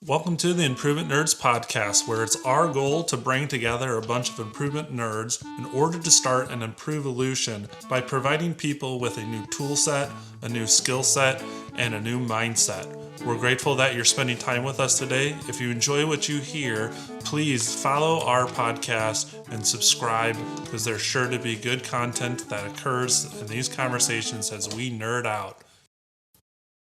Welcome to the Improvement Nerds podcast, where it's our goal to bring together a bunch of improvement nerds in order to start an improvolution by providing people with a new tool set, a new skill set, and a new mindset. We're grateful that you're spending time with us today. If you enjoy what you hear, please follow our podcast and subscribe, because there's sure to be good content that occurs in these conversations as we nerd out.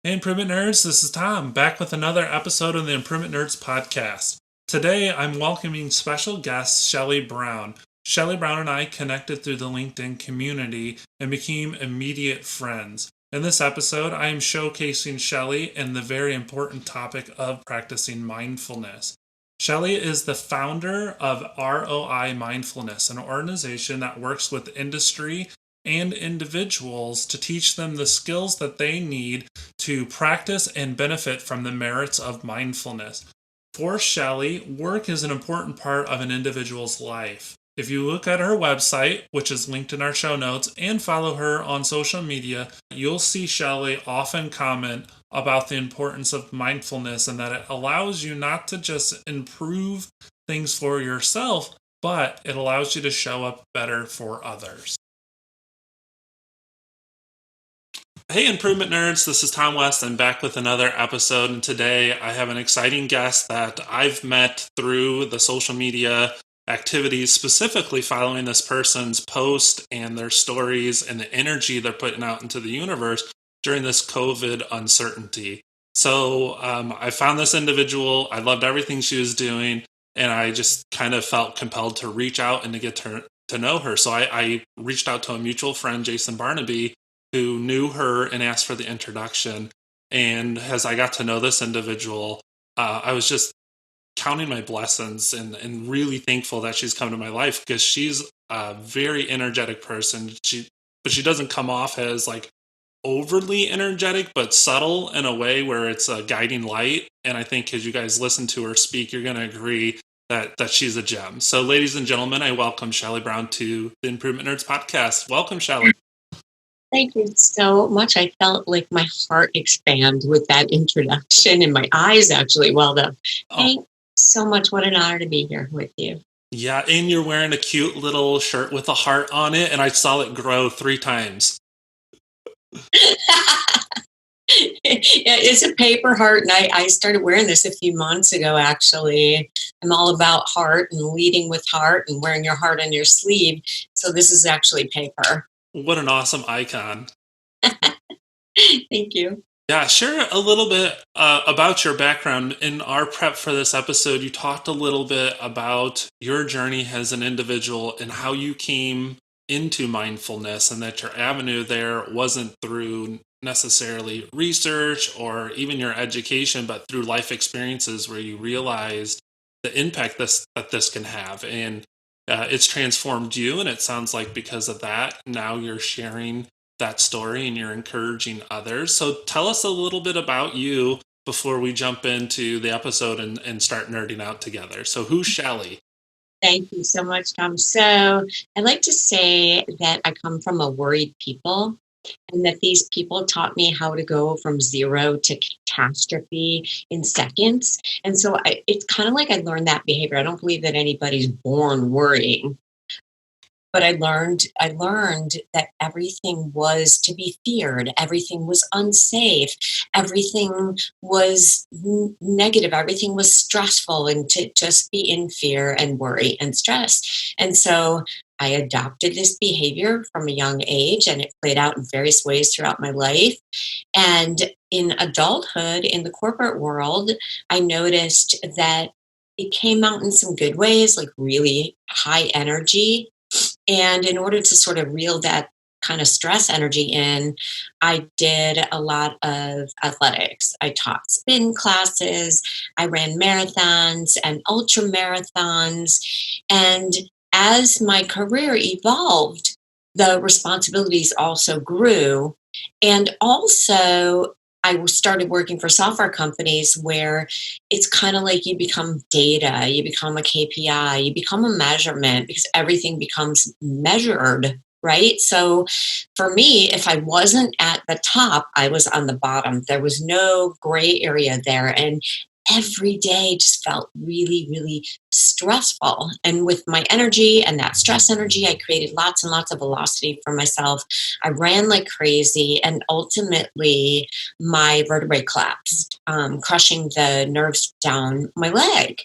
Hey Improvement Nerds, this is Tom, back with another episode of the Improvement Nerds podcast. Today I'm welcoming special guest Shelley Brown. Shelley Brown and I connected through the LinkedIn community and became immediate friends. In this episode, I am showcasing Shelley and the very important topic of practicing mindfulness. Shelley is the founder of ROI Mindfulness, an organization that works with industry and individuals to teach them the skills that they need to practice and benefit from the merits of mindfulness. For Shelley, work is an important part of an individual's life. If you look at her website, which is linked in our show notes, and follow her on social media, you'll see Shelley often comment about the importance of mindfulness and that it allows you not to just improve things for yourself, but it allows you to show up better for others. Hey Improvement Nerds, this is Tom West. I'm back with another episode, and today I have an exciting guest that I've met through the social media activities, specifically following this person's post and their stories and the energy they're putting out into the universe during this COVID uncertainty. So I found this individual, I loved everything she was doing, and I just kind of felt compelled to reach out and to get to know her. So I reached out to a mutual friend, Jason Barnaby, who knew her and asked for the introduction. And as I got to know this individual, I was just counting my blessings and really thankful that she's come to my life, because she's a very energetic person. But she doesn't come off as like overly energetic, but subtle in a way where it's a guiding light. And I think as you guys listen to her speak, you're going to agree that she's a gem. So ladies and gentlemen, I welcome Shelley Brown to the Improvement Nerds podcast. Welcome, Shelley. Thank you so much. I felt like my heart expand with that introduction, and my eyes actually welled up. Thank you so much. What an honor to be here with you. Yeah, and you're wearing a cute little shirt with a heart on it, and I saw it grow 3 times. It's a paper heart, and I started wearing this a few months ago, actually. I'm all about heart and leading with heart and wearing your heart on your sleeve. So this is actually paper. What an awesome icon. Thank you. Yeah, share a little bit about your background. In our prep for this episode, you talked a little bit about your journey as an individual and how you came into mindfulness, and that your avenue there wasn't through necessarily research or even your education, but through life experiences where you realized the impact that this can have. And it's transformed you, and it sounds like because of that, now you're sharing that story and you're encouraging others. So tell us a little bit about you before we jump into the episode and start nerding out together. So who's Shelley? Thank you so much, Tom. So I like to say that I come from a worried people, and that these people taught me how to go from zero to catastrophe in seconds. And so it's kind of like I learned that behavior. I don't believe that anybody's born worrying, but I learned that everything was to be feared. Everything was unsafe. Everything was negative. Everything was stressful, and to just be in fear and worry and stress. And so I adopted this behavior from a young age, and it played out in various ways throughout my life. And in adulthood, in the corporate world, I noticed that it came out in some good ways, like really high energy. And in order to sort of reel that kind of stress energy in, I did a lot of athletics. I taught spin classes, I ran marathons and ultra marathons. And as my career evolved, the responsibilities also grew. And also, I started working for software companies where it's kind of like you become data, you become a KPI, you become a measurement, because everything becomes measured right? So for me, if I wasn't at the top, I was on the bottom. There was no gray area there. And every day just felt really, really stressful. And with my energy and that stress energy, I created lots and lots of velocity for myself. I ran like crazy. And ultimately, my vertebrae collapsed, crushing the nerves down my leg.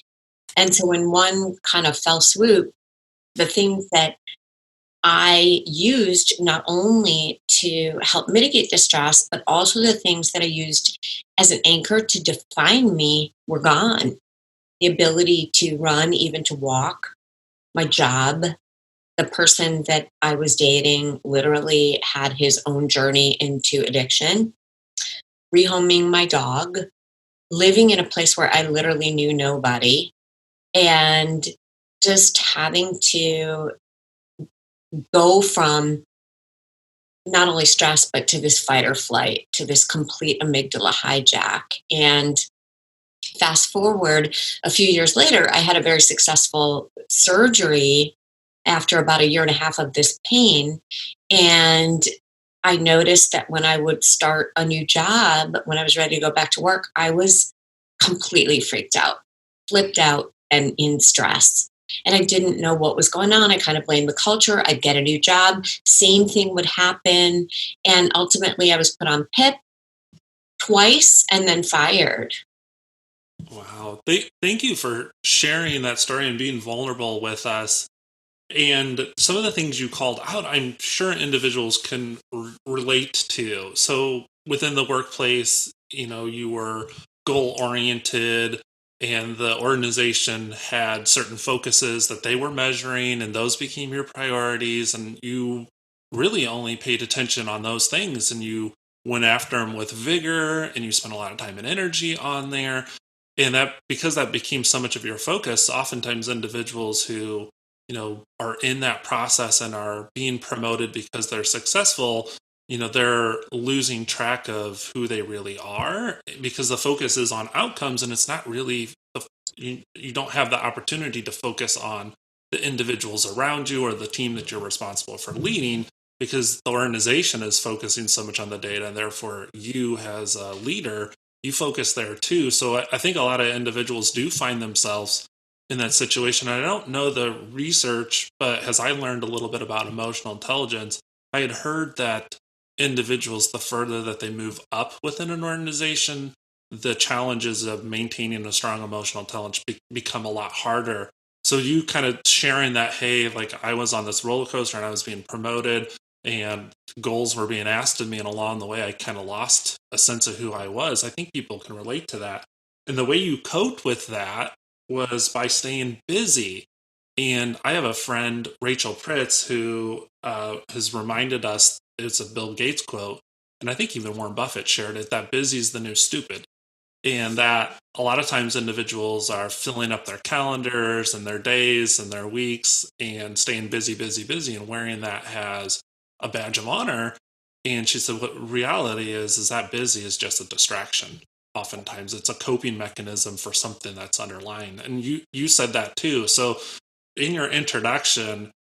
And so, in one kind of fell swoop, the things that I used not only to help mitigate the stress, but also the things that I used as an anchor to define me were gone. The ability to run, even to walk, my job, the person that I was dating literally had his own journey into addiction, rehoming my dog, living in a place where I literally knew nobody, and just having to go from not only stress, but to this fight or flight, to this complete amygdala hijack. And fast forward a few years later, I had a very successful surgery after about a year and a half of this pain. And I noticed that when I would start a new job, when I was ready to go back to work, I was completely freaked out, flipped out, and in stress. And I didn't know what was going on. I kind of blamed the culture. I'd get a new job, same thing would happen. And ultimately, I was put on PIP twice and then fired. Wow. Thank you for sharing that story and being vulnerable with us. And some of the things you called out, I'm sure individuals can relate to. So within the workplace, you were goal oriented and the organization had certain focuses that they were measuring and those became your priorities. And you really only paid attention on those things and you went after them with vigor and you spent a lot of time and energy on there. And that because that became so much of your focus, oftentimes individuals who are in that process and are being promoted because they're successful, they're losing track of who they really are because the focus is on outcomes and it's not really you don't have the opportunity to focus on the individuals around you or the team that you're responsible for leading because the organization is focusing so much on the data and therefore you as a leader you focus there too. So I think a lot of individuals do find themselves in that situation. I don't know the research, but as I learned a little bit about emotional intelligence, I had heard that individuals, the further that they move up within an organization, the challenges of maintaining a strong emotional intelligence become a lot harder. So you kind of sharing that, hey, like I was on this roller coaster and I was being promoted and goals were being asked of me, and along the way, I kind of lost a sense of who I was. I think people can relate to that. And the way you coped with that was by staying busy. And I have a friend, Rachel Pritz, who has reminded us it's a Bill Gates quote. And I think even Warren Buffett shared it that busy is the new stupid. And that a lot of times individuals are filling up their calendars and their days and their weeks and staying busy, busy, busy and wearing that as a badge of honor. And she said, what reality is that busy is just a distraction. Oftentimes it's a coping mechanism for something that's underlying. And you said that too. So in your introduction,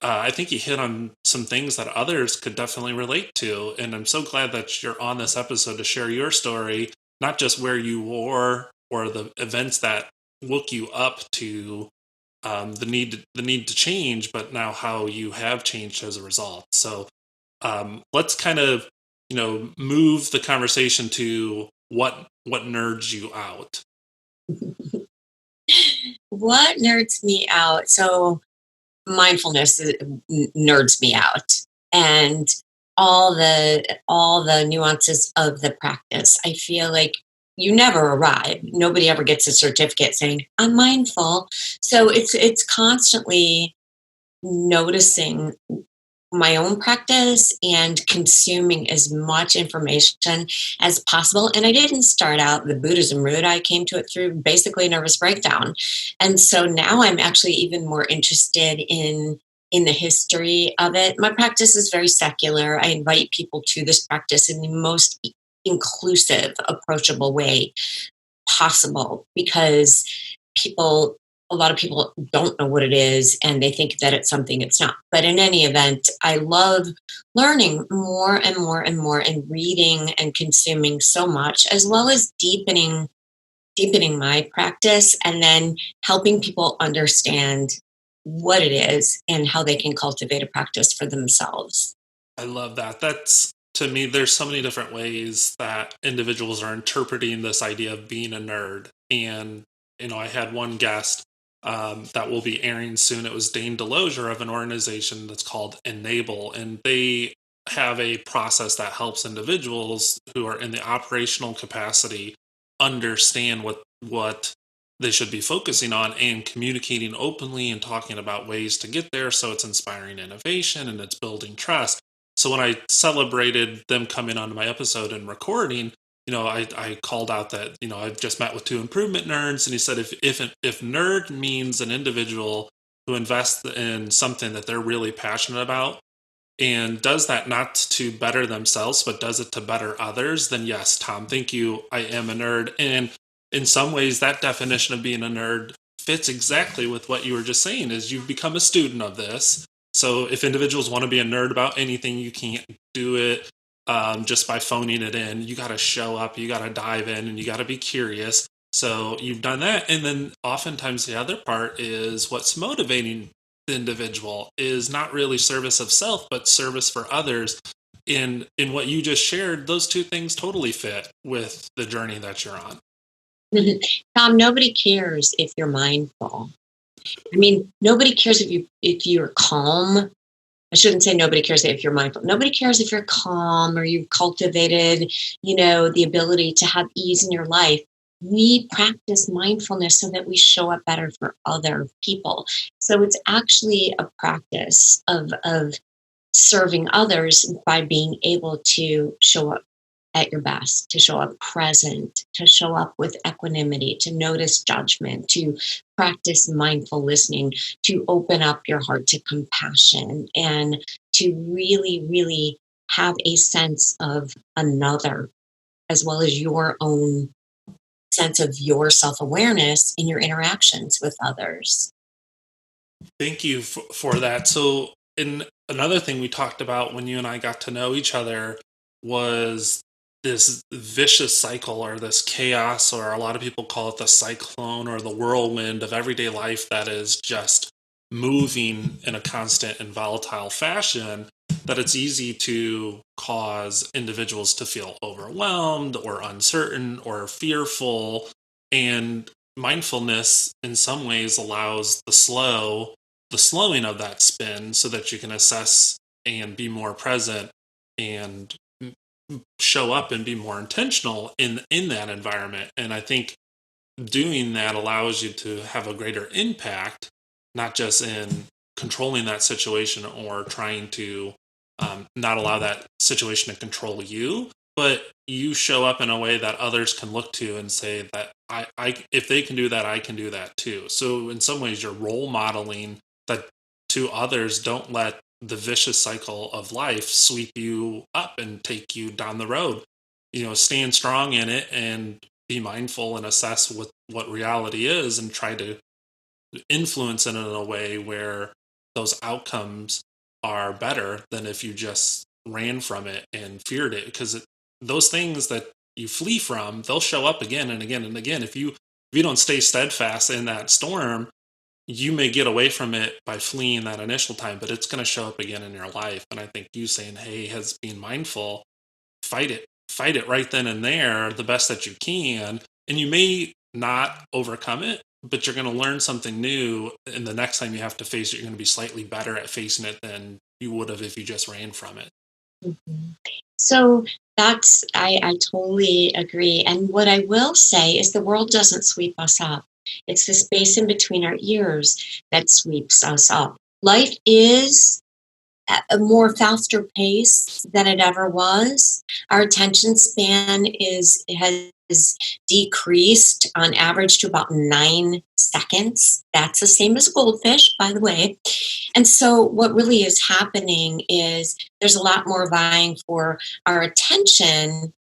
I think you hit on some things that others could definitely relate to. And I'm so glad that you're on this episode to share your story, not just where you were or the events that woke you up to the need to change, but now how you have changed as a result. So let's kind of move the conversation to what nerds you out. What nerds me out? So, mindfulness nerds me out, and all the nuances of the practice. I feel like you never arrive. Nobody ever gets a certificate saying I'm mindful. So it's constantly noticing my own practice and consuming as much information as possible. And I didn't start out the Buddhism route. I came to it through basically nervous breakdown. And so now I'm actually even more interested in the history of it. My practice is very secular. I invite people to this practice in the most inclusive, approachable way possible because people a lot of people don't know what it is and they think that it's something it's not. But in any event, I love learning more and more and more and reading and consuming so much, as well as deepening my practice and then helping people understand what it is and how they can cultivate a practice for themselves. I love that. That's to me, there's so many different ways that individuals are interpreting this idea of being a nerd. And, I had one guest that will be airing soon. It was Dane Delozier of an organization that's called Enable. And they have a process that helps individuals who are in the operational capacity understand what they should be focusing on and communicating openly and talking about ways to get there, so it's inspiring innovation and it's building trust. So when I celebrated them coming onto my episode and recording, I called out that I've just met with two improvement nerds, and he said if nerd means an individual who invests in something that they're really passionate about and does that not to better themselves but does it to better others, then yes, Tom, thank you, I am a nerd. And in some ways that definition of being a nerd fits exactly with what you were just saying, is you've become a student of this. So if individuals want to be a nerd about anything, you can't do it just by phoning it in. You got to show up, you got to dive in, and you got to be curious. So you've done that. And then oftentimes the other part is what's motivating the individual is not really service of self, but service for others. In what you just shared, those two things totally fit with the journey that you're on. Tom, nobody cares if you're mindful. I mean, nobody cares if you're calm. I shouldn't say nobody cares if you're mindful. Nobody cares if you're calm or you've cultivated, the ability to have ease in your life. We practice mindfulness so that we show up better for other people. So it's actually a practice of serving others by being able to show up at your best, to show up present, to show up with equanimity, to notice judgment, to practice mindful listening, to open up your heart to compassion, and to really, really have a sense of another, as well as your own sense of your self awareness in your interactions with others. Thank you for that. So, in another thing we talked about when you and I got to know each other was this vicious cycle or this chaos, or a lot of people call it the cyclone or the whirlwind of everyday life that is just moving in a constant and volatile fashion. That it's easy to cause individuals to feel overwhelmed or uncertain or fearful. And mindfulness, in some ways, allows the slowing of that spin so that you can assess and be more present and show up and be more intentional in that environment. And I think doing that allows you to have a greater impact, not just in controlling that situation or trying to not allow that situation to control you, but you show up in a way that others can look to and say that if they can do that, I can do that too. So in some ways, you're role modeling that to others. Don't let the vicious cycle of life sweep you up and take you down the road. Stand strong in it and be mindful and assess what reality is and try to influence it in a way where those outcomes are better than if you just ran from it and feared it, because those things that you flee from, they'll show up again and again and again. If you don't stay steadfast in that storm, you may get away from it by fleeing that initial time, but it's going to show up again in your life. And I think you saying, hey, has being mindful, fight it right then and there the best that you can. And you may not overcome it, but you're going to learn something new. And the next time you have to face it, you're going to be slightly better at facing it than you would have if you just ran from it. Mhm. So I totally agree. And what I will say is the world doesn't sweep us up. It's the space in between our ears that sweeps us up. Life is at a more faster pace than it ever was. Our attention span has decreased on average to about 9 seconds. That's the same as goldfish, by the way. And so, what really is happening is there's a lot more vying for our attention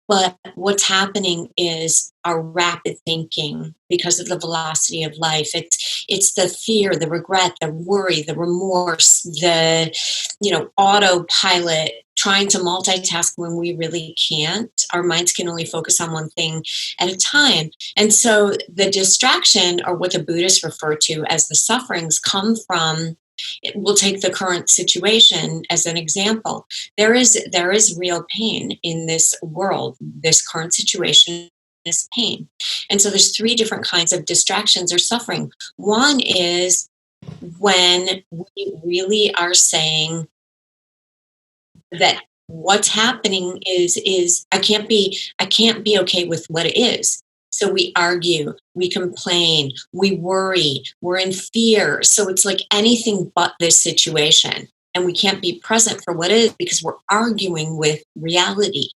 But what's happening is our rapid thinking because of the velocity of life. It's the fear, the regret, the worry, the remorse, the autopilot, trying to multitask when we really can't. Our minds can only focus on one thing at a time. And so the distraction, or what the Buddhists refer to as the sufferings, come from, we'll take the current situation as an example. There is real pain in this world. This current situation is pain. And so there's three different kinds of distractions or suffering. One is when we really are saying that what's happening is I can't be okay with what it is. So we argue, we complain, we worry, we're in fear. So it's like anything but this situation. And we can't be present for what it is because we're arguing with reality.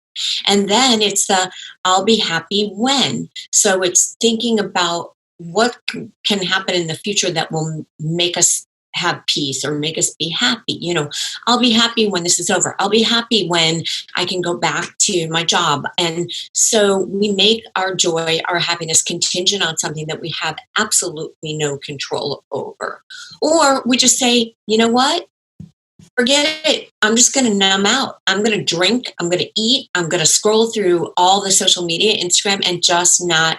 And then it's the I'll be happy when. So it's thinking about what can happen in the future that will make us have peace or make us be happy. I'll be happy when this is over. I'll be happy when I can go back to my job. And so we make our joy, our happiness contingent on something that we have absolutely no control over. Or we just say, you know what? Forget it. I'm just going to numb out. I'm going to drink. I'm going to eat. I'm going to scroll through all the social media, Instagram, and just not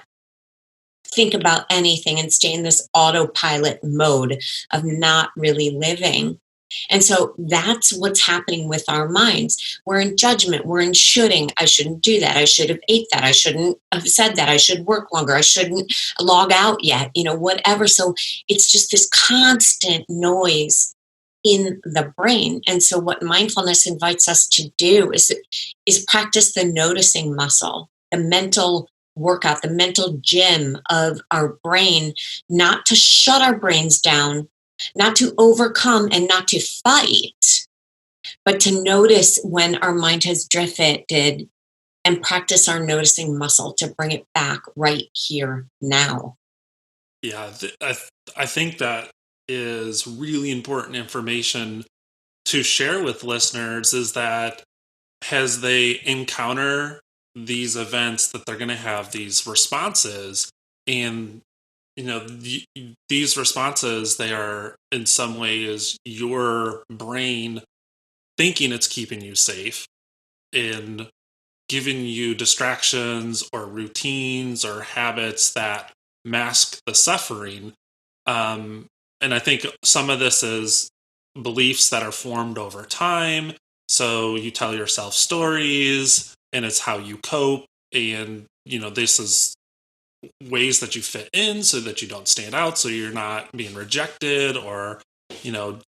think about anything and stay in this autopilot mode of not really living. And so that's what's happening with our minds. We're in judgment. We're in shoulding. I shouldn't do that. I should have ate that. I shouldn't have said that. I should work longer. I shouldn't log out yet, whatever. So it's just this constant noise in the brain. And so what mindfulness invites us to do is practice the noticing muscle, the mental workout, the mental gym of our brain, not to shut our brains down, not to overcome and not to fight, but to notice when our mind has drifted and practice our noticing muscle to bring it back right here now. Yeah, I think that is really important information to share with listeners, is that as they encounter these events, that they're going to have these responses. And these responses, they are in some ways your brain thinking it's keeping you safe and giving you distractions or routines or habits that mask the suffering. And I think some of this is beliefs that are formed over time. So you tell yourself stories and it's how you cope. And, this is ways that you fit in so that you don't stand out. So you're not being rejected or,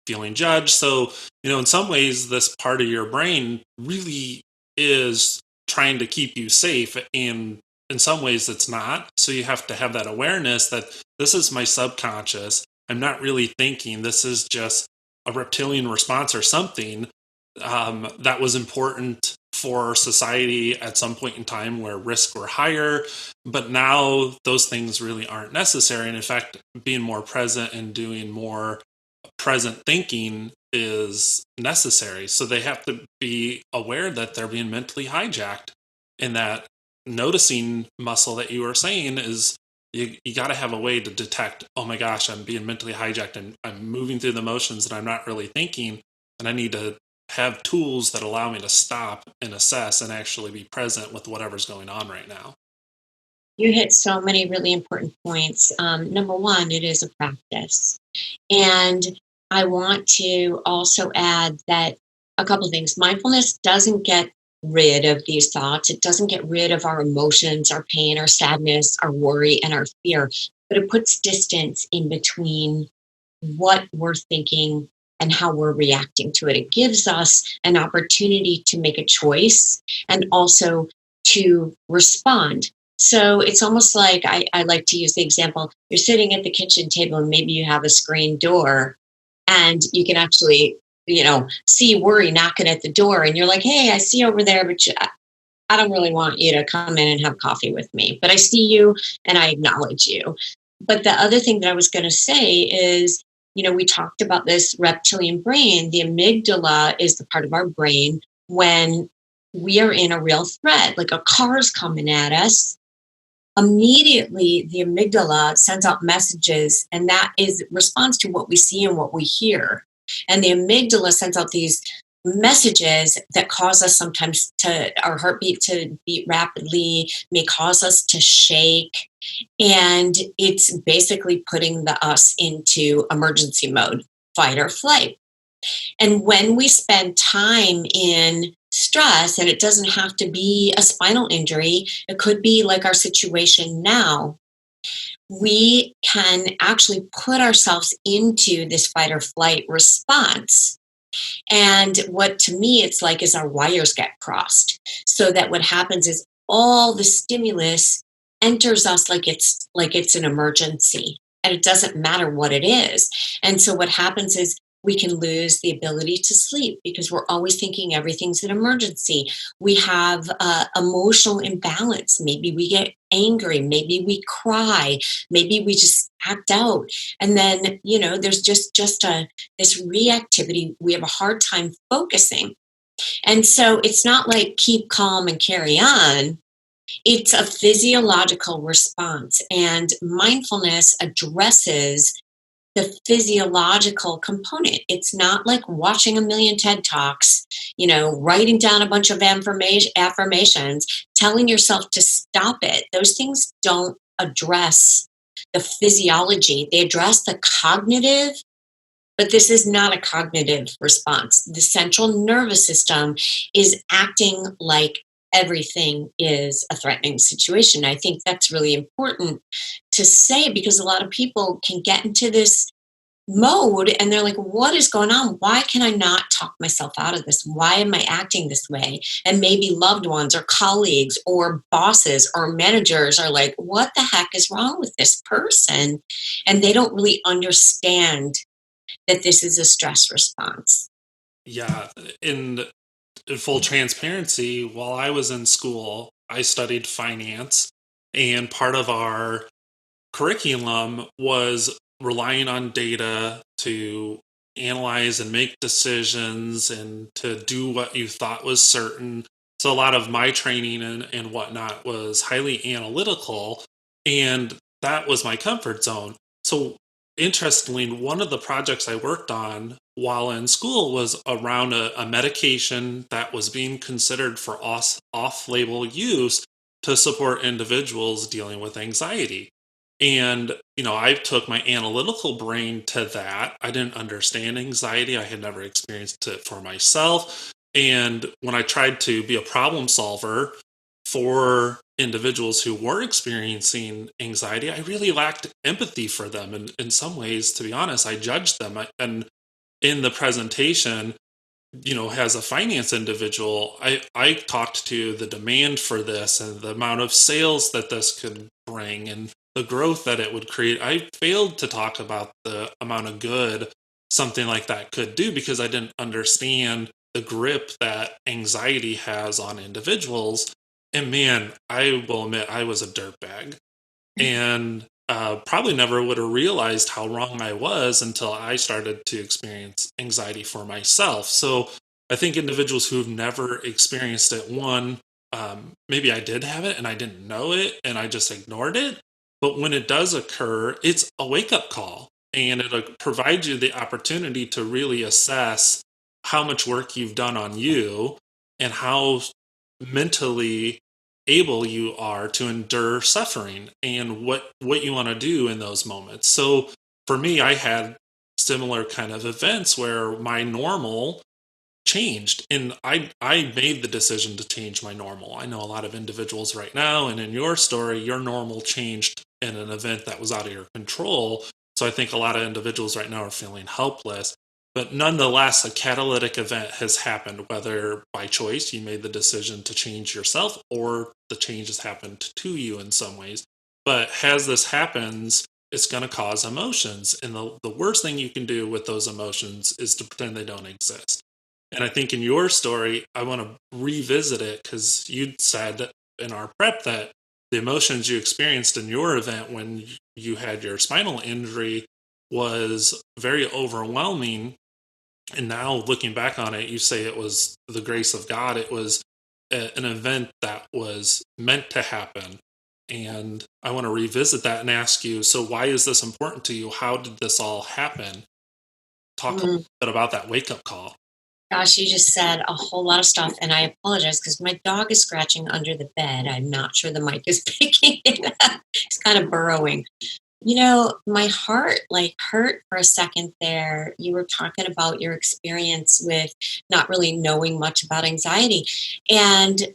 feeling judged. So, in some ways, this part of your brain really is trying to keep you safe. And in some ways, it's not. So you have to have that awareness that this is my subconscious. I'm not really thinking. This is just a reptilian response or something that was important for society at some point in time where risks were higher. But now those things really aren't necessary. And in fact, being more present and doing more present thinking is necessary. So they have to be aware that they're being mentally hijacked, and that noticing muscle that you were saying is you got to have a way to detect, oh my gosh, I'm being mentally hijacked and I'm moving through the motions and I'm not really thinking, and I need to have tools that allow me to stop and assess and actually be present with whatever's going on right now. You hit so many really important points. Number one, it is a practice. And I want to also add that a couple of things. Mindfulness doesn't get rid of these thoughts. It doesn't get rid of our emotions, our pain, our sadness, our worry, and our fear, but it puts distance in between what we're thinking and how we're reacting to it. It gives us an opportunity to make a choice and also to respond. So it's almost like I like to use the example, you're sitting at the kitchen table and maybe you have a screen door and you can actually, see worry knocking at the door and you're like, hey, I see you over there, but I don't really want you to come in and have coffee with me, but I see you and I acknowledge you. But the other thing that I was going to say is, we talked about this reptilian brain. The amygdala is the part of our brain when we are in a real threat, like a car's coming at us, immediately the amygdala sends out messages, and that is response to what we see and what we hear. And the amygdala sends out these messages that cause us sometimes to our heartbeat to beat rapidly, may cause us to shake, and it's basically putting us into emergency mode, fight or flight. And when we spend time in stress, and it doesn't have to be a spinal injury, it could be like our situation now, we can actually put ourselves into this fight or flight response. And what to me it's like is our wires get crossed. So that what happens is all the stimulus enters us like it's an emergency. And it doesn't matter what it is. And so what happens is we can lose the ability to sleep because we're always thinking everything's an emergency. We have emotional imbalance. Maybe we get angry. Maybe we cry. Maybe we just act out. And then, there's just this reactivity. We have a hard time focusing. And so it's not like keep calm and carry on. It's a physiological response. And mindfulness addresses the physiological component. It's not like watching a million TED Talks, writing down a bunch of affirmations, telling yourself to stop it. Those things don't address the physiology. They address the cognitive, but this is not a cognitive response. The central nervous system is acting like everything is a threatening situation. I think that's really important to say because a lot of people can get into this mode and they're like, what is going on? Why can I not talk myself out of this? Why am I acting this way? And maybe loved ones or colleagues or bosses or managers are like, what the heck is wrong with this person? And they don't really understand that this is a stress response. Yeah. In full transparency, while I was in school, I studied finance, and part of our curriculum was relying on data to analyze and make decisions and to do what you thought was certain. So a lot of my training and whatnot was highly analytical, and that was my comfort zone. So interestingly, one of the projects I worked on while in school was around a medication that was being considered for off-label use to support individuals dealing with anxiety. And, I took my analytical brain to that. I didn't understand anxiety. I had never experienced it for myself. And when I tried to be a problem solver for individuals who were experiencing anxiety, I really lacked empathy for them. And in some ways, to be honest, I judged them. And in the presentation, as a finance individual, I talked to the demand for this and the amount of sales that this could bring and the growth that it would create. I failed to talk about the amount of good something like that could do because I didn't understand the grip that anxiety has on individuals. And man, I will admit I was a dirtbag and probably never would have realized how wrong I was until I started to experience anxiety for myself. So I think individuals who've never experienced it, one, maybe I did have it and I didn't know it and I just ignored it. But when it does occur, it's a wake up call and it'll provide you the opportunity to really assess how much work you've done on you and how mentally able you are to endure suffering and what you want to do in those moments. So for me, I had similar kind of events where my normal changed and I made the decision to change my normal. I know a lot of individuals right now, and in your story your normal changed in an event that was out of your control. So I think a lot of individuals right now are feeling helpless, but nonetheless a catalytic event has happened, whether by choice you made the decision to change yourself or the change has happened to you in some ways. But as this happens, it's going to cause emotions, and the worst thing you can do with those emotions is to pretend they don't exist. And I think in your story, I want to revisit it because you said in our prep that the emotions you experienced in your event when you had your spinal injury was very overwhelming. And now looking back on it, you say it was the grace of God. It was an event that was meant to happen. And I want to revisit that and ask you, so why is this important to you? How did this all happen? Talk a Mm. bit about that wake up call. Gosh, you just said a whole lot of stuff, and I apologize because my dog is scratching under the bed. I'm not sure the mic is picking it up. He's kind of burrowing. My heart like hurt for a second there. You were talking about your experience with not really knowing much about anxiety. And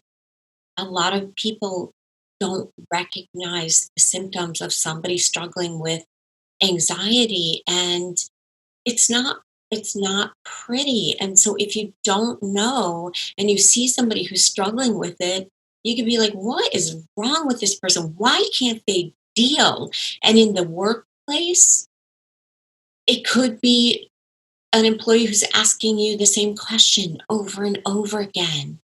a lot of people don't recognize the symptoms of somebody struggling with anxiety. And it's not it's not pretty. And so if you don't know and you see somebody who's struggling with it, you could be like, what is wrong with this person? Why can't they deal? And in the workplace, it could be an employee who's asking you the same question over and over again.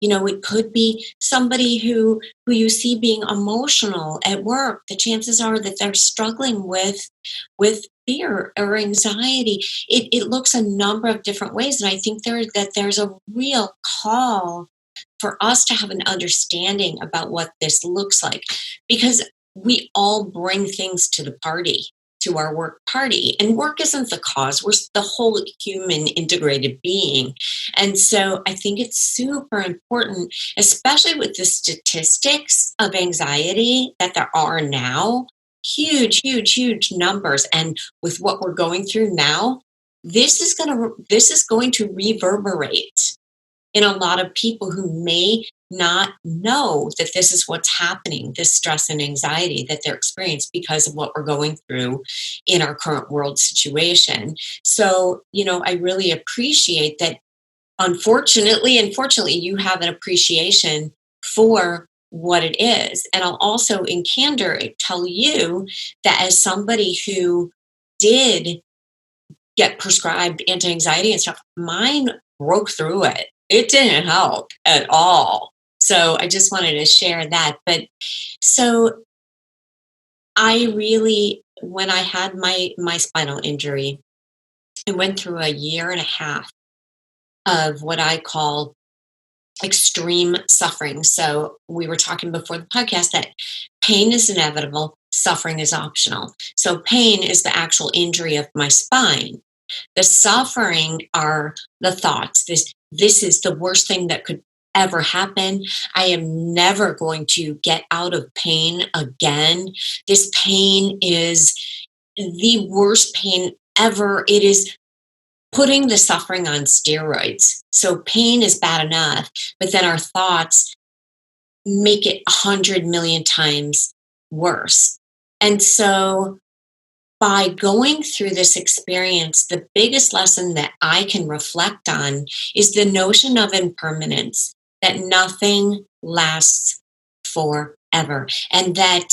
It could be somebody who you see being emotional at work. The chances are that they're struggling with fear or anxiety. It looks a number of different ways, and I think there's a real call for us to have an understanding about what this looks like, because we all bring things to the party, to our work party, and work isn't the cause. We're the whole human integrated being. And so I think it's super important, especially with the statistics of anxiety that there are now, huge, huge, huge numbers. And with what we're going through now, this is going to reverberate in a lot of people who may not know that this is what's happening, this stress and anxiety that they're experiencing because of what we're going through in our current world situation. So, I really appreciate that. Unfortunately and fortunately, you have an appreciation for what it is. And I'll also, in candor, tell you that as somebody who did get prescribed anti-anxiety and stuff, mine broke through it. It didn't help at all. So I just wanted to share that. But so I really, when I had my spinal injury, I went through a year and a half of what I call extreme suffering. So we were talking before the podcast that pain is inevitable, suffering is optional. So pain is the actual injury of my spine. The suffering are the thoughts. This is the worst thing that could ever happen. I am never going to get out of pain again. This pain is the worst pain ever. It is putting the suffering on steroids. So pain is bad enough, but then our thoughts make it 100 million times worse. And so by going through this experience, the biggest lesson that I can reflect on is the notion of impermanence, that nothing lasts forever, and that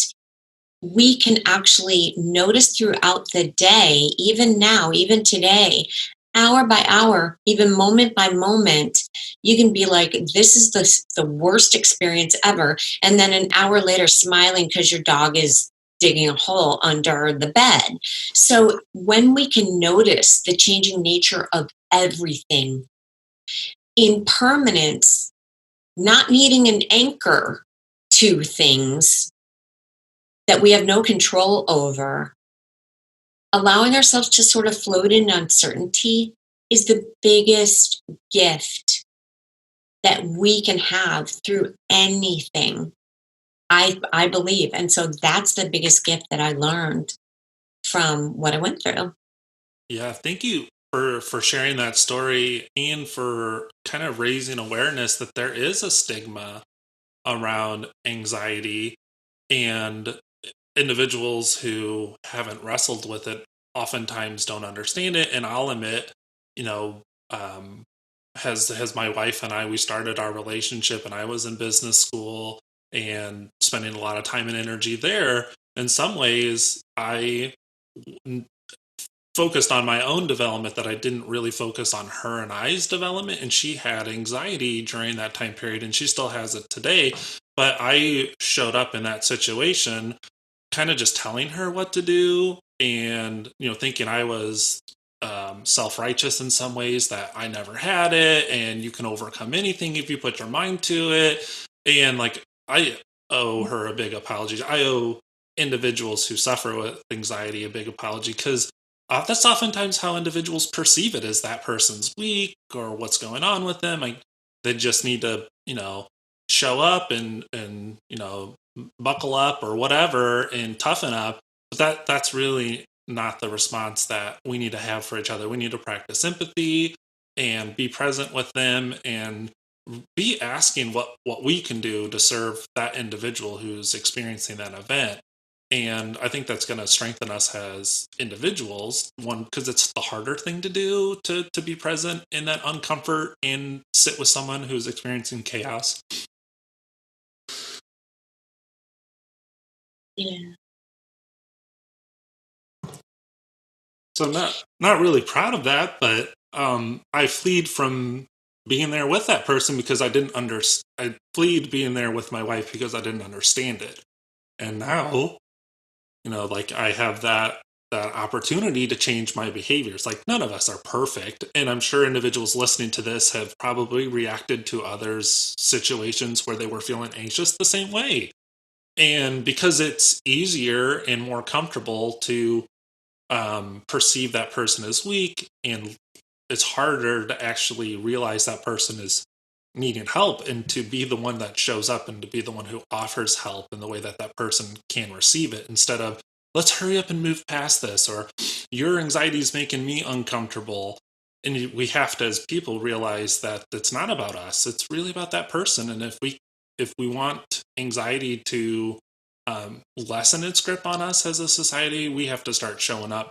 we can actually notice throughout the day, even now, even today, hour by hour, even moment by moment, you can be like, this is the worst experience ever. And then an hour later, smiling because your dog is digging a hole under the bed. So when we can notice the changing nature of everything, impermanence, not needing an anchor to things that we have no control over, allowing ourselves to sort of float in uncertainty is the biggest gift that we can have through anything. I believe. And so that's the biggest gift that I learned from what I went through. Yeah, thank you for sharing that story and for kind of raising awareness that there is a stigma around anxiety, and individuals who haven't wrestled with it oftentimes don't understand it. And I'll admit, you know, has my wife and I, we started our relationship and I was in business school and spending a lot of time and energy there. In some ways, I focused on my own development that I didn't really focus on her and I's development. And she had anxiety during that time period and she still has it today. But I showed up in that situation kind of just telling her what to do and, thinking I was self-righteous in some ways, that I never had it and you can overcome anything if you put your mind to it. And like, I owe her a big apology. I owe individuals who suffer with anxiety a big apology, because that's oftentimes how individuals perceive it, as that person's weak or what's going on with them. Like, they just need to, show up and buckle up or whatever and toughen up. But that's really not the response that we need to have for each other. We need to practice empathy and be present with them, and be asking what we can do to serve that individual who's experiencing that event. And I think that's going to strengthen us as individuals, one, because it's the harder thing to do, to be present in that uncomfort and sit with someone who's experiencing chaos. Yeah. So I'm not really proud of that, but I fled from being there with that person because I didn't I fled being there with my wife because I didn't understand it. And now, like, I have that opportunity to change my behaviors. Like, none of us are perfect, and I'm sure individuals listening to this have probably reacted to others' situations where they were feeling anxious the same way. And because it's easier and more comfortable to perceive that person as weak, and it's harder to actually realize that person is needing help, and to be the one that shows up and to be the one who offers help in the way that that person can receive it, instead of, let's hurry up and move past this, or your anxiety is making me uncomfortable. And we have to, as people, realize that it's not about us, it's really about that person. And if we want anxiety to lessen its grip on us as a society, we have to start showing up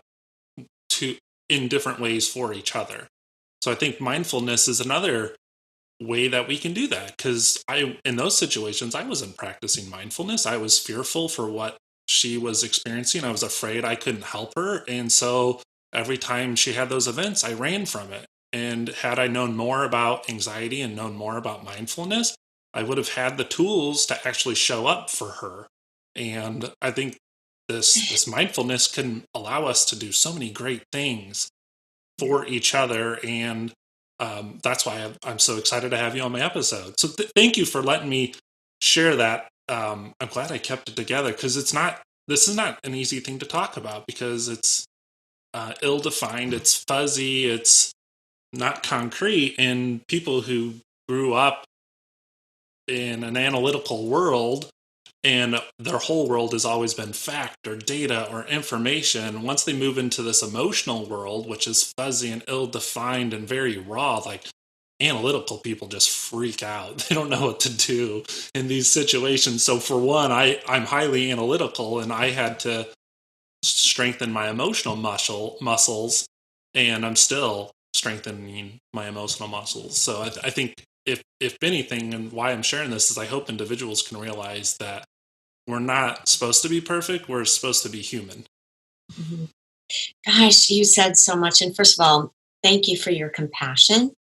to in different ways for each other. So I think mindfulness is another way that we can do that, because in those situations, I wasn't practicing mindfulness. I was fearful for what she was experiencing. I was afraid I couldn't help her, and so every time she had those events, I ran from it. And had I known more about anxiety and known more about mindfulness, I would have had the tools to actually show up for her. And I think this mindfulness can allow us to do so many great things for each other. And that's why I'm so excited to have you on my episode. So thank you for letting me share that. I'm glad I kept it together, because this is not an easy thing to talk about, because it's ill-defined, it's fuzzy, it's not concrete. And people who grew up in an analytical world, and their whole world has always been fact or data or information, once they move into this emotional world, which is fuzzy and ill-defined and very raw, like, analytical people just freak out. They don't know what to do in these situations. So for one, I'm highly analytical, and I had to strengthen my emotional muscles, and I'm still strengthening my emotional muscles. So I think, if anything, and why I'm sharing this, is I hope individuals can realize that we're not supposed to be perfect. We're supposed to be human. Mhm. Gosh, you said so much. And first of all, thank you for your compassion.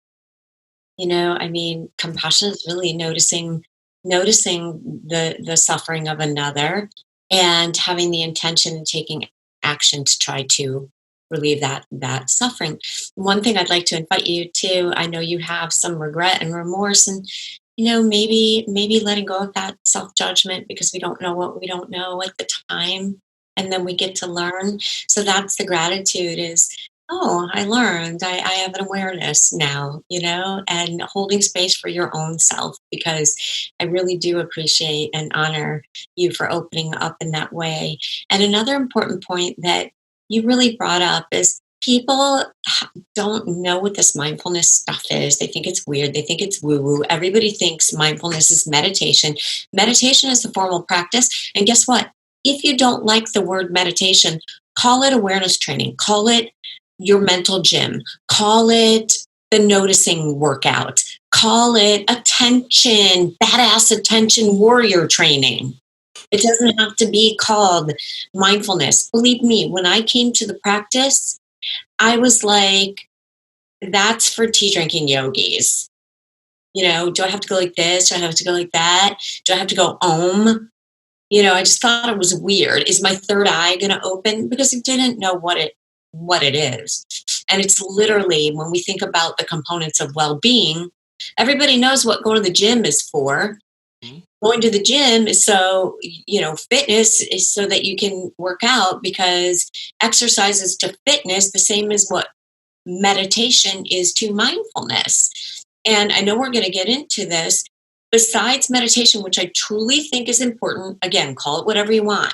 I mean, compassion is really noticing the suffering of another, and having the intention and taking action to try to relieve that suffering. One thing I'd like to invite you to, I know you have some regret and remorse, and maybe letting go of that self-judgment, because we don't know what we don't know at the time, and then we get to learn. So that's the gratitude, is, oh, I learned. I have an awareness now, and holding space for your own self, because I really do appreciate and honor you for opening up in that way. And another important point that you really brought up is, people don't know what this mindfulness stuff is. They think it's weird. They think it's woo woo. Everybody thinks mindfulness is meditation. Meditation is a formal practice. And guess what? If you don't like the word meditation, call it awareness training, call it your mental gym, call it the noticing workout, call it attention, badass attention warrior training. It doesn't have to be called mindfulness. Believe me, when I came to the practice, I was like, that's for tea drinking yogis. Do I have to go like this? Do I have to go like that? Do I have to go om? I just thought it was weird. Is my third eye going to open? Because I didn't know what it what it is. And it's literally, when we think about the components of well-being, everybody knows what going to the gym is for. Mhm. Going to the gym is so, fitness is so that you can work out, because exercise is to fitness the same as what meditation is to mindfulness. And I know we're going to get into this. Besides meditation, which I truly think is important, again, call it whatever you want,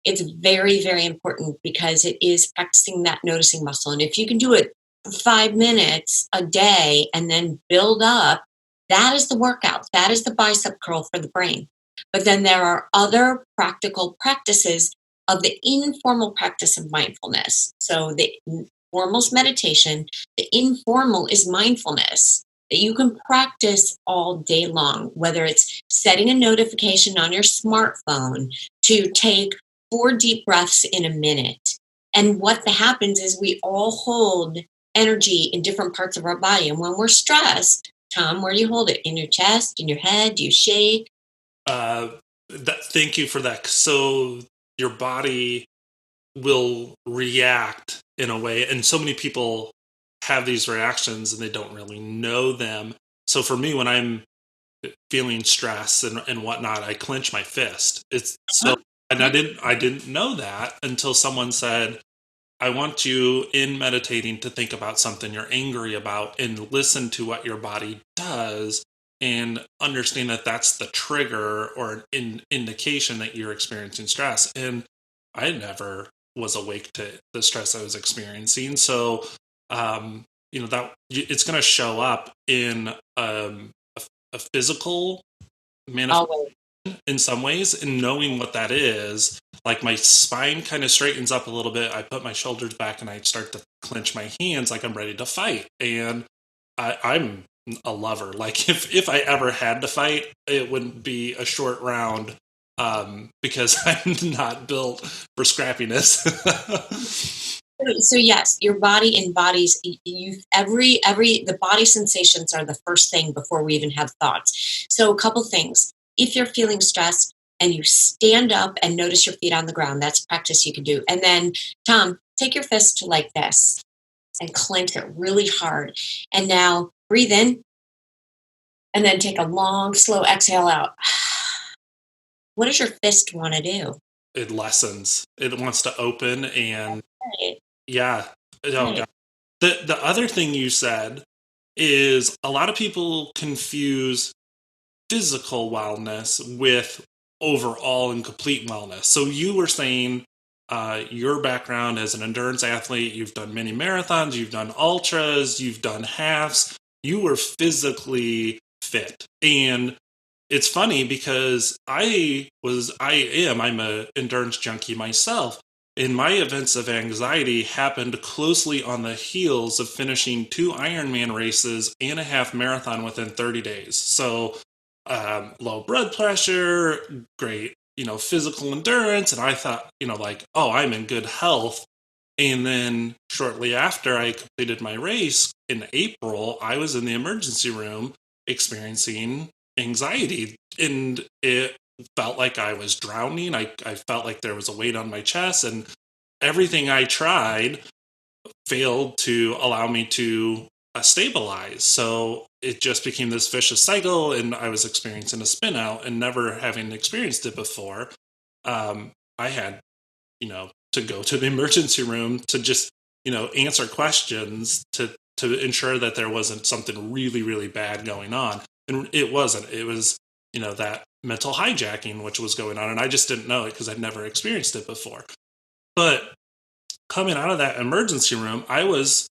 it's very, very important because it is practicing that noticing muscle. And if you can do it for 5 minutes a day and then build up, that is the workout. That is the bicep curl for the brain. But then there are other practical practices of the informal practice of mindfulness. So the formal is meditation, the informal is mindfulness that you can practice all day long, whether it's setting a notification on your smartphone to take 4 deep breaths in a minute. And what happens is we all hold energy in different parts of our body. And when we're stressed, Tom, where do you hold it? In your chest, in your head? Do you shake? Uh, Thank you for that. So your body will react in a way, and so many people have these reactions and they don't really know them. So for me, when I'm feeling stress and whatnot, I clench my fist. It's so, Huh? and I didn't know that until someone said, I want you in meditating to think about something you're angry about and listen to what your body does and understand that that's the trigger or an indication that you're experiencing stress. And I never was awake to the stress I was experiencing. So, that it's going to show up in a physical manifestation Always. in some ways, and knowing what that is, like my spine kind of straightens up a little bit. I put my shoulders back and I start to clench my hands like I'm ready to fight. And I'm a lover. Like if I ever had to fight, it wouldn't be a short round, because I'm not built for scrappiness. So yes, your body embodies you. Every the body sensations are the first thing before we even have thoughts. So a couple things. If you're feeling stressed and you stand up and notice your feet on the ground, that's practice you can do. And then, Tom, take your fist to like this and clench it really hard. And now breathe in and then take a long, slow exhale out. What does your fist want to do? It lessens. It wants to open, and Right, yeah. Oh right. god. The other thing you said is a lot of people confuse physical wellness with overall and complete wellness. So you were saying, your background as an endurance athlete, you've done many marathons, you've done ultras, you've done halves, you were physically fit. And it's funny because I'm a endurance junkie myself. And my events of anxiety happened closely on the heels of finishing 2 Ironman races and a half marathon within 30 days. So, low blood pressure, great, physical endurance. And I thought, like, oh, I'm in good health. And then shortly after I completed my race in April, I was in the emergency room experiencing anxiety, and it felt like I was drowning. I felt like there was a weight on my chest, and everything I tried failed to allow me to stabilize. So it just became this vicious cycle, and I was experiencing a spin out, and never having experienced it before. I had, to go to the emergency room to just, answer questions to ensure that there wasn't something really, really bad going on. And it wasn't. It was, that mental hijacking which was going on, and I just didn't know it because I'd never experienced it before. But coming out of that emergency room, I was,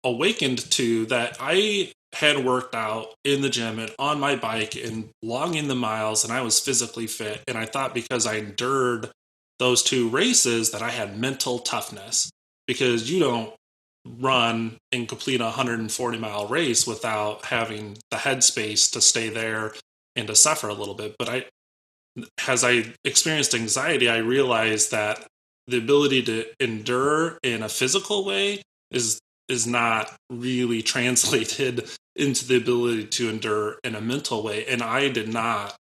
awakened to that I had worked out in the gym and on my bike and logging the miles, and I was physically fit. And I thought because I endured those 2 races that I had mental toughness, because you don't run and complete a 140-mile race without having the headspace to stay there and to suffer a little bit. But as I experienced anxiety, I realized that the ability to endure in a physical way is not really translated into the ability to endure in a mental way. And I did not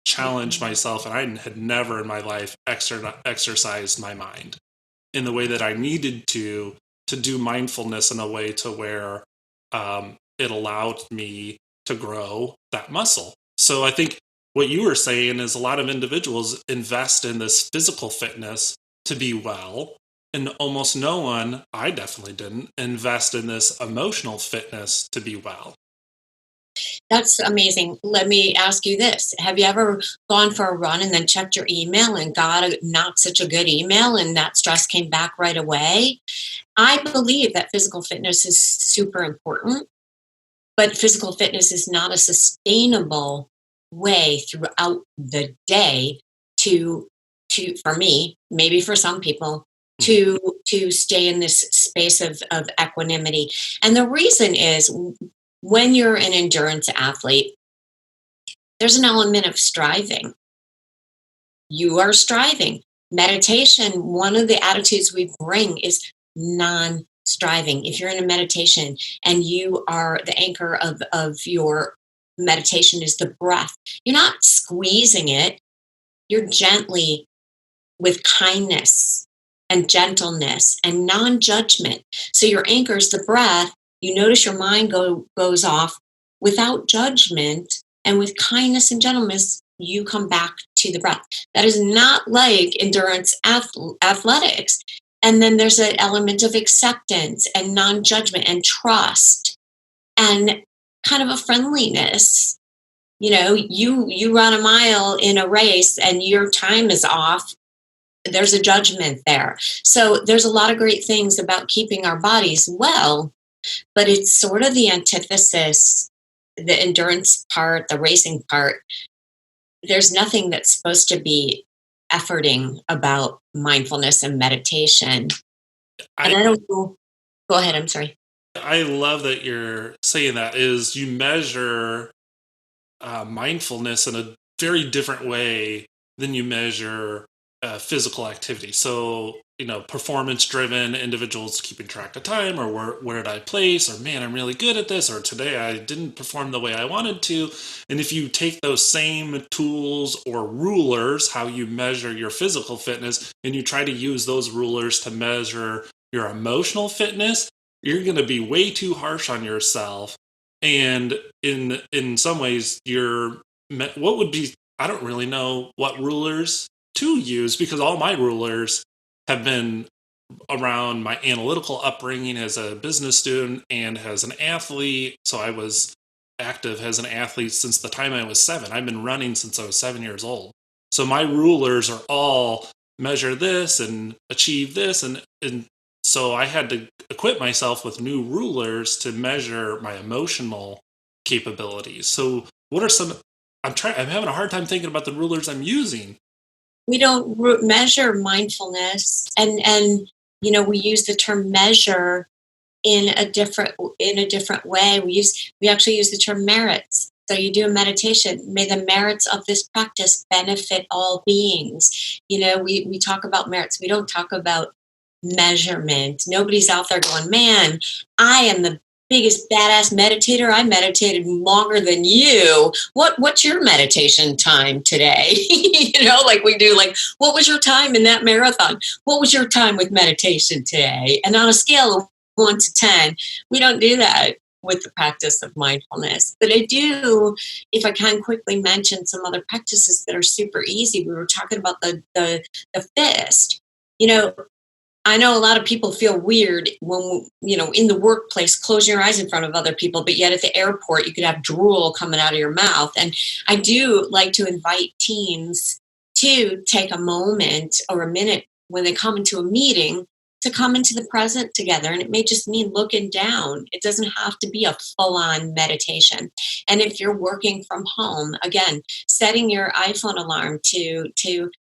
challenge myself, and I had never in my life exercised my mind. in the way that I needed to do mindfulness in a way to where it allowed me to grow that muscle. So I think what you were saying is a lot of individuals invest in this physical fitness to be well, and almost no one, I definitely didn't, invest in this emotional fitness to be well. That's amazing. Let me ask you this. Have you ever gone for a run and then checked your email and got a not such a good email and that stress came back right away? I believe that physical fitness is super important, but physical fitness is not a sustainable way throughout the day to for me, maybe for some people, to stay in this space of equanimity. And the reason is when you're an endurance athlete, there's an element of striving. You are striving. Meditation, one of the attitudes we bring is non striving. If you're in a meditation and you are the anchor of your meditation is the breath, you're not squeezing it, you're gently with kindness and gentleness and non judgment. So your anchor is the breath. You notice your mind goes off without judgment and with kindness and gentleness, you come back to the breath. That is not like endurance athletics. And then there's an element of acceptance and non judgment and trust and kind of a friendliness. You know, you run a mile in a race and your time is off, there's a judgment there. So there's a lot of great things about keeping our bodies well, but it's sort of the antithesis, the endurance part, the racing part. There's nothing that's supposed to be efforting about mindfulness and meditation. And I I don't know. Go ahead, I'm sorry. I love that you're saying that is you measure mindfulness in a very different way than you measure physical activity. So, performance driven individuals keeping track of time, or where did I place, or man, I'm really good at this, or today I didn't perform the way I wanted to. And if you take those same tools or rulers, how you measure your physical fitness, and you try to use those rulers to measure your emotional fitness, you're going to be way too harsh on yourself. And in some ways, what would be, I don't really know what rulers to use, because all my rulers have been around my analytical upbringing as a business student and as an athlete. So I was active as an athlete since the time I was 7. I've been running since I was 7 years old. So my rulers are all measure this and achieve this. And so I had to equip myself with new rulers to measure my emotional capabilities. So what are some, I'm having a hard time thinking about the rulers I'm using. We don't measure mindfulness, and we use the term measure in a different way. We actually use the term merits. So you do a meditation. May the merits of this practice benefit all beings. We talk about merits. We don't talk about measurement. Nobody's out there going, man, I am the biggest badass meditator. I meditated longer than you. What's your meditation time today? Like we do, like, what was your time in that marathon? What was your time with meditation today? And on a scale of 1 to 10, we don't do that with the practice of mindfulness. But I do, if I can quickly mention some other practices that are super easy. We were talking about the fist. I know a lot of people feel weird when, in the workplace, closing your eyes in front of other people, but yet at the airport, you could have drool coming out of your mouth. And I do like to invite teams to take a moment or a minute when they come into a meeting to come into the present together. And it may just mean looking down. It doesn't have to be a full-on meditation. And if you're working from home, again, setting your iPhone alarm to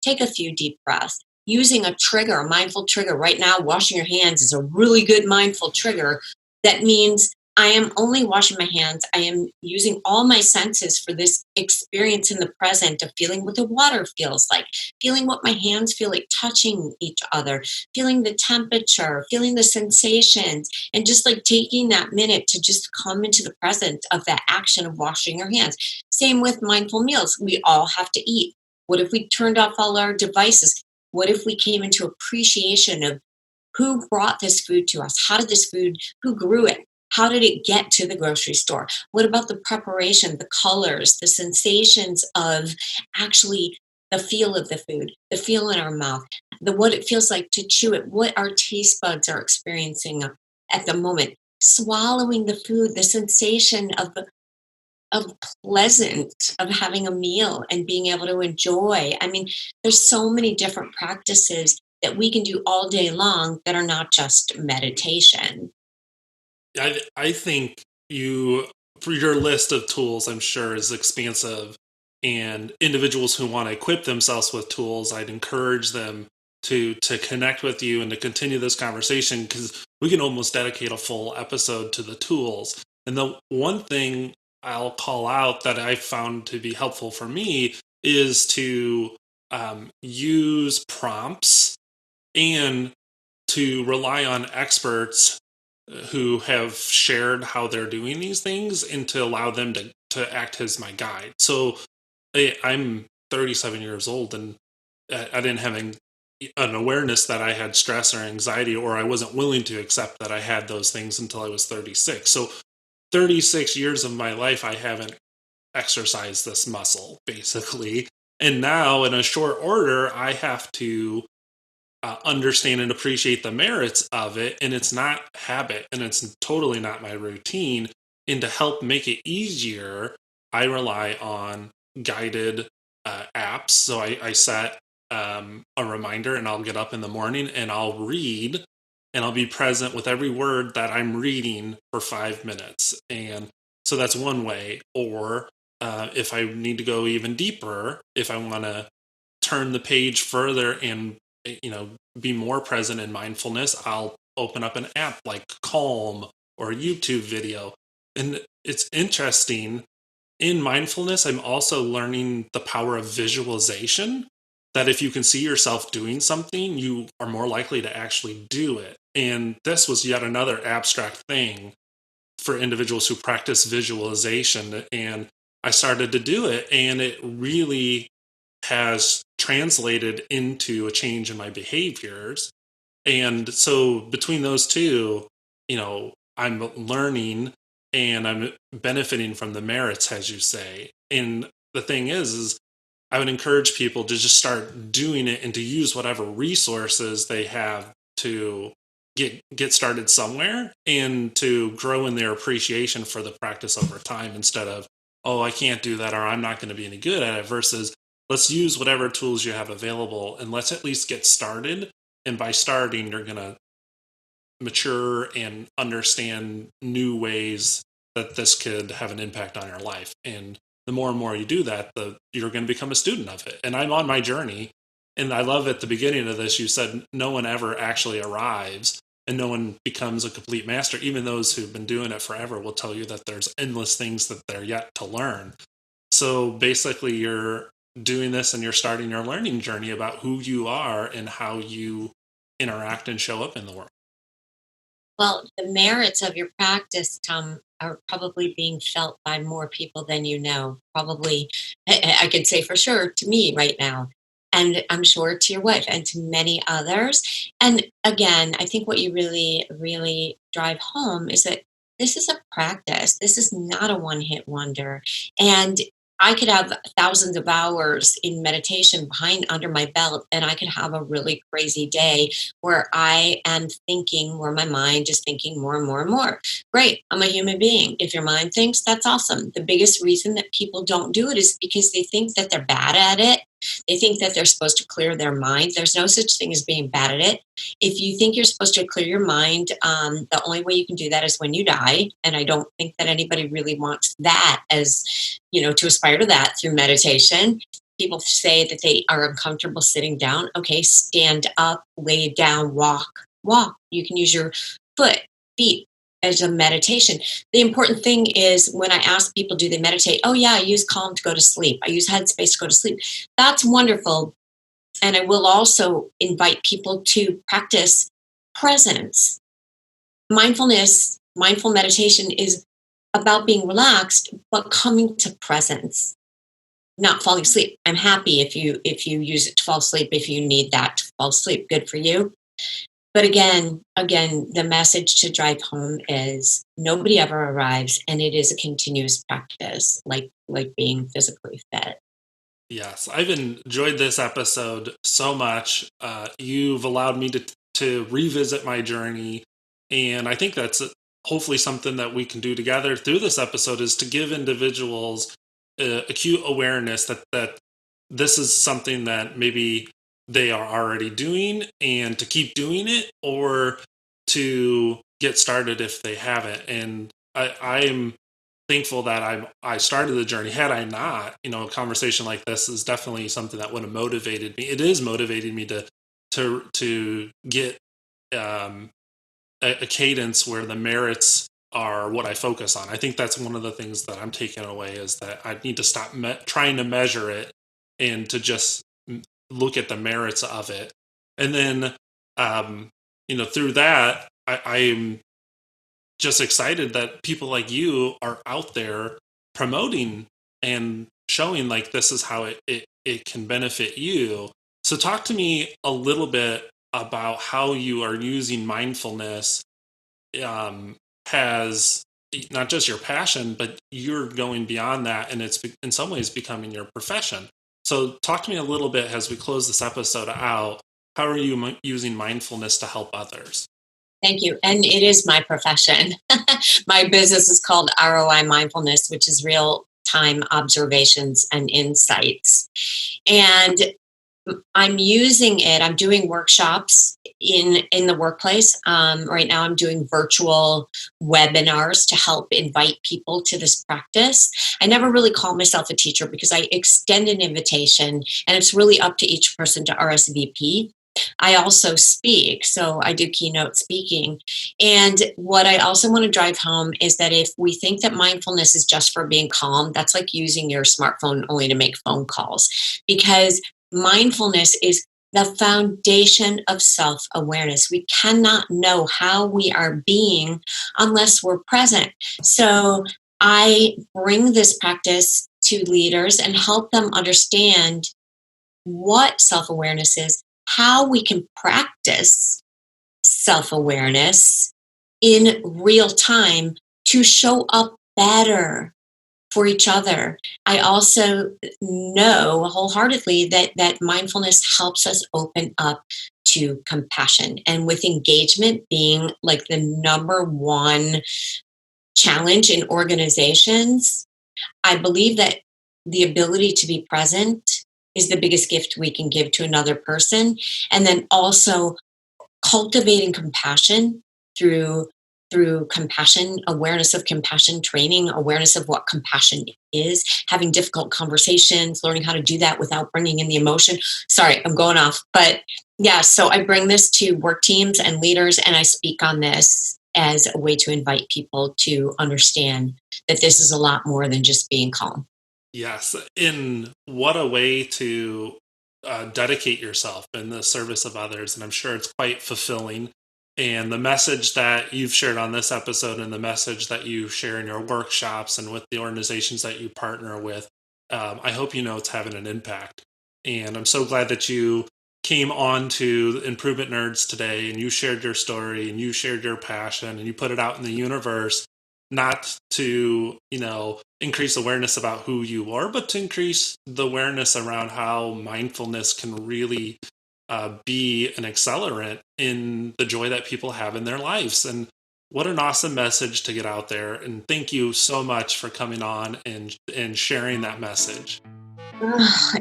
take a few deep breaths. Using a trigger, a mindful trigger. Right now, washing your hands is a really good mindful trigger. That means I am only washing my hands. I am using all my senses for this experience in the present of feeling what the water feels like, feeling what my hands feel like touching each other, feeling the temperature, feeling the sensations, and just like taking that minute to just come into the present of that action of washing your hands. Same with mindful meals. We all have to eat. What if we turned off all our devices? What if we came into appreciation of Who brought this food to us? How did this food, who grew it? How did it get to the grocery store? What about the preparation, the colors, the sensations of actually the feel of the food, the feel in our mouth, the what it feels like to chew it, what our taste buds are experiencing at the moment. Swallowing the food, the sensation of pleasant of having a meal and being able to enjoy. I mean, there's so many different practices that we can do all day long that are not just meditation. I think you, for your list of tools, I'm sure is expansive. And individuals who want to equip themselves with tools, I'd encourage them to connect with you and to continue this conversation, because we can almost dedicate a full episode to the tools. And the one thing I'll call out that I found to be helpful for me is to use prompts and to rely on experts who have shared how they're doing these things, and to allow them to act as my guide. So I'm 37 years old, and I didn't have an awareness that I had stress or anxiety, or I wasn't willing to accept that I had those things until I was 36. So 36 years of my life, I haven't exercised this muscle, basically. And now, in a short order, I have to understand and appreciate the merits of it. And it's not habit, and it's totally not my routine. And to help make it easier, I rely on guided apps. So I set a reminder, and I'll get up in the morning and I'll read, and I'll be present with every word that I'm reading for 5 minutes. And so that's one way. Or if I need to go even deeper, if I want to turn the page further and be more present in mindfulness, I'll open up an app like Calm or a YouTube video. And it's interesting, in mindfulness, I'm also learning the power of visualization, that if you can see yourself doing something, you are more likely to actually do it. And this was yet another abstract thing for individuals who practice visualization. And I started to do it, and it really has translated into a change in my behaviors. And so between those two, I'm learning and I'm benefiting from the merits, as you say. And the thing is I would encourage people to just start doing it, and to use whatever resources they have to get started somewhere, and to grow in their appreciation for the practice over time, instead of, oh, I can't do that, or I'm not going to be any good at it, versus let's use whatever tools you have available, and let's at least get started. And by starting, you're going to mature and understand new ways that this could have an impact on your life. And the more and more you do that, you're going to become a student of it. And I'm on my journey. And I love at the beginning of this, you said no one ever actually arrives and no one becomes a complete master. Even those who've been doing it forever will tell you that there's endless things that they're yet to learn. So basically, you're doing this and you're starting your learning journey about who you are and how you interact and show up in the world. Well, the merits of your practice, Tom, are probably being felt by more people than you know. Probably, I could say for sure to me right now. And I'm sure to your wife and to many others. And again, I think what you really, really drive home is that this is a practice. This is not a one hit wonder. And I could have thousands of hours in meditation behind under my belt, and I could have a really crazy day where I am thinking, where my mind is thinking more and more and more. Great, I'm a human being. If your mind thinks, that's awesome. The biggest reason that people don't do it is because they think that they're bad at it. They think that they're supposed to clear their mind. There's no such thing as being bad at it. If you think you're supposed to clear your mind, the only way you can do that is when you die. And I don't think that anybody really wants that, as to aspire to that through meditation. People say that they are uncomfortable sitting down. Okay, stand up, lay down, walk. You can use your feet as a meditation. The important thing is, when I ask people, do they meditate? Oh yeah, I use Calm to go to sleep. I use Headspace to go to sleep. That's wonderful. And I will also invite people to practice presence. Mindful meditation is about being relaxed, but coming to presence, not falling asleep. I'm happy if you use it to fall asleep. If you need that to fall asleep, good for you. But again, the message to drive home is nobody ever arrives, and it is a continuous practice, like being physically fit. Yes, I've enjoyed this episode so much. You've allowed me to revisit my journey, and I think that's hopefully something that we can do together through this episode is to give individuals acute awareness that this is something that maybe they are already doing, and to keep doing it or to get started if they haven't. And I am thankful that I started the journey. Had I not, a conversation like this is definitely something that would have motivated me. It is motivating me to get um, a cadence where the merits are what I focus on. I think that's one of the things that I'm taking away is that I need to stop trying to measure it and to just look at the merits of it. And then, through that, I'm just excited that people like you are out there promoting and showing like this is how it can benefit you. So talk to me a little bit about how you are using mindfulness has not just your passion, but you're going beyond that, and it's in some ways becoming your profession. So talk to me a little bit as we close this episode out. How are you using mindfulness to help others? Thank you. And it is my profession. My business is called ROI Mindfulness, which is real time observations and insights. And I'm using it. I'm doing workshops in the workplace. Right now, I'm doing virtual webinars to help invite people to this practice. I never really call myself a teacher because I extend an invitation, and it's really up to each person to RSVP. I also speak, so I do keynote speaking. And what I also want to drive home is that if we think that mindfulness is just for being calm, that's like using your smartphone only to make phone calls, because mindfulness is the foundation of self awareness. We cannot know how we are being unless we're present. So I bring this practice to leaders and help them understand what self awareness is, how we can practice self awareness in real time to show up better for each other. I also know wholeheartedly that mindfulness helps us open up to compassion. And with engagement being like the number one challenge in organizations, I believe that the ability to be present is the biggest gift we can give to another person. And then also cultivating compassion through compassion, awareness of compassion training, awareness of what compassion is, having difficult conversations, learning how to do that without bringing in the emotion. Sorry, I'm going off. But yeah, so I bring this to work teams and leaders, and I speak on this as a way to invite people to understand that this is a lot more than just being calm. Yes. In what a way to dedicate yourself in the service of others. And I'm sure it's quite fulfilling. And the message that you've shared on this episode and the message that you share in your workshops and with the organizations that you partner with, I hope you know it's having an impact. And I'm so glad that you came on to Improvement Nerds today and you shared your story and you shared your passion and you put it out in the universe, not to, increase awareness about who you are, but to increase the awareness around how mindfulness can really be an accelerant in the joy that people have in their lives. And what an awesome message to get out there. And thank you so much for coming on and sharing that message.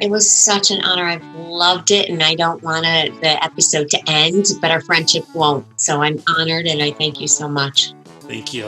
It was such an honor. I've loved it, and I don't want the episode to end, but our friendship won't. So I'm honored, and I thank you so much. Thank you.